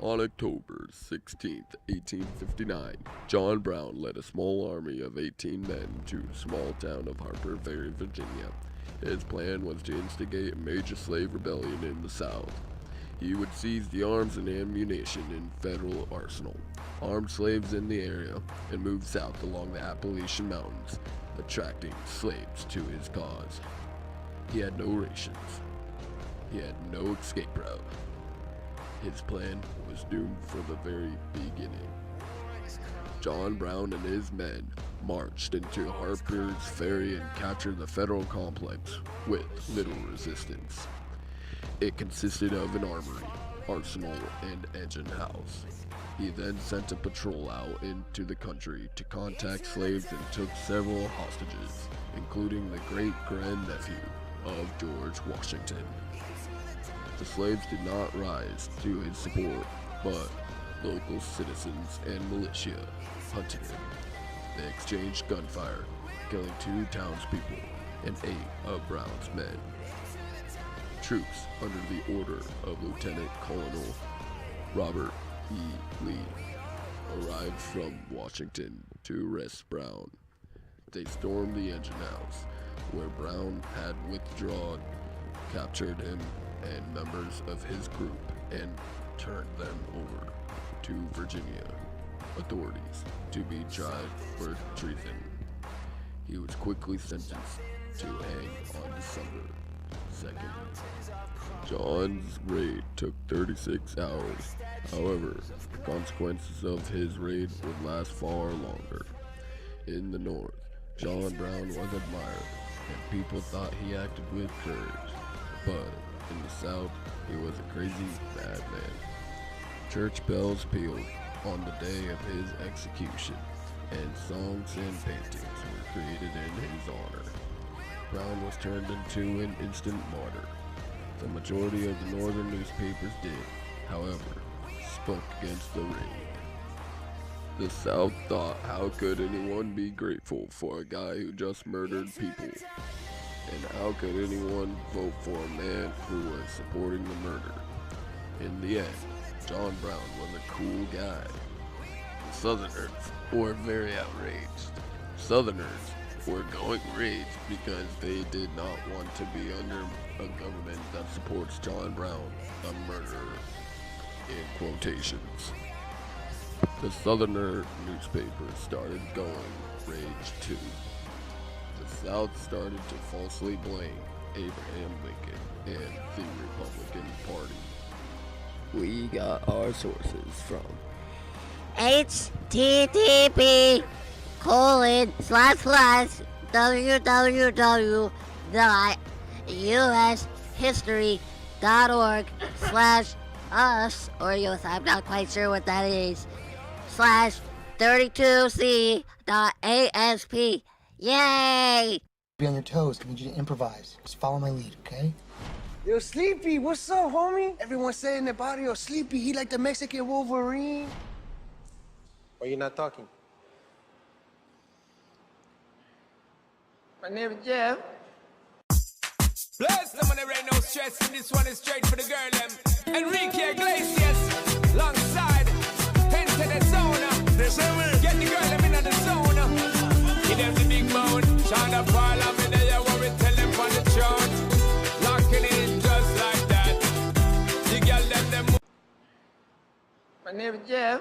On October 16, 1859, John Brown led a small army of 18 men to the small town of Harper Ferry, Virginia. His plan was to instigate a major slave rebellion in the South. He would seize the arms and ammunition in federal arsenal, arm slaves in the area, and move south along the Appalachian Mountains, attracting slaves to his cause. He had no rations. He had no escape route. His plan was doomed from the very beginning. John Brown and his men marched into Harper's Ferry and captured the federal complex with little resistance. It consisted of an armory, arsenal, and engine house. He then sent a patrol out into the country to contact slaves and took several hostages, including the great-grandnephew of George Washington. The slaves did not rise to his support, but local citizens and militia hunted him. They exchanged gunfire, killing 2 townspeople and 8 of Brown's men. Troops under the order of Lieutenant Colonel Robert E. Lee arrived from Washington to arrest Brown. They stormed the engine house, where Brown had withdrawn, captured him and members of his group, and turned them over to Virginia authorities to be tried for treason. He was quickly sentenced to hang on December 2nd. John's raid took 36 hours. However, the consequences of his raid would last far longer. In the North, John Brown was admired, and people thought he acted with courage. But in the South, he was a crazy madman. Church bells pealed on the day of his execution, and songs and paintings were created in his honor. Brown was turned into an instant martyr. The majority of the northern newspapers did, however, spoke against the raid. The South thought, how could anyone be grateful for a guy who just murdered people? And how could anyone vote for a man who was supporting the murder? In the end, John Brown was a cool guy. The Southerners were very outraged. Southerners were going rage because they did not want to be under a government that supports John Brown, a murderer, in quotations. The Southerner newspapers started going rage too. The South started to falsely blame Abraham Lincoln and the Republican Party. We got our sources from http://www.ushistory.org/us, or US, I'm not quite sure what that is, /32c.asp. Yay! Be on your toes. I need you to improvise. Just follow my lead, okay? Yo, Sleepy, what's up, homie? Everyone saying about yo, Sleepy, he like the Mexican Wolverine. Why you not talking? My name is Jeff. Bless them, and there ain't no stress, and this one is straight for the girl, them. Enrique Iglesias, alongside, into the zone. Get the girl, them in the zone. Give them the big bone. Shonda Paul, I'm in there, what we tell them on the throne. Locking in just like that. The girl, them. My name is Jeff.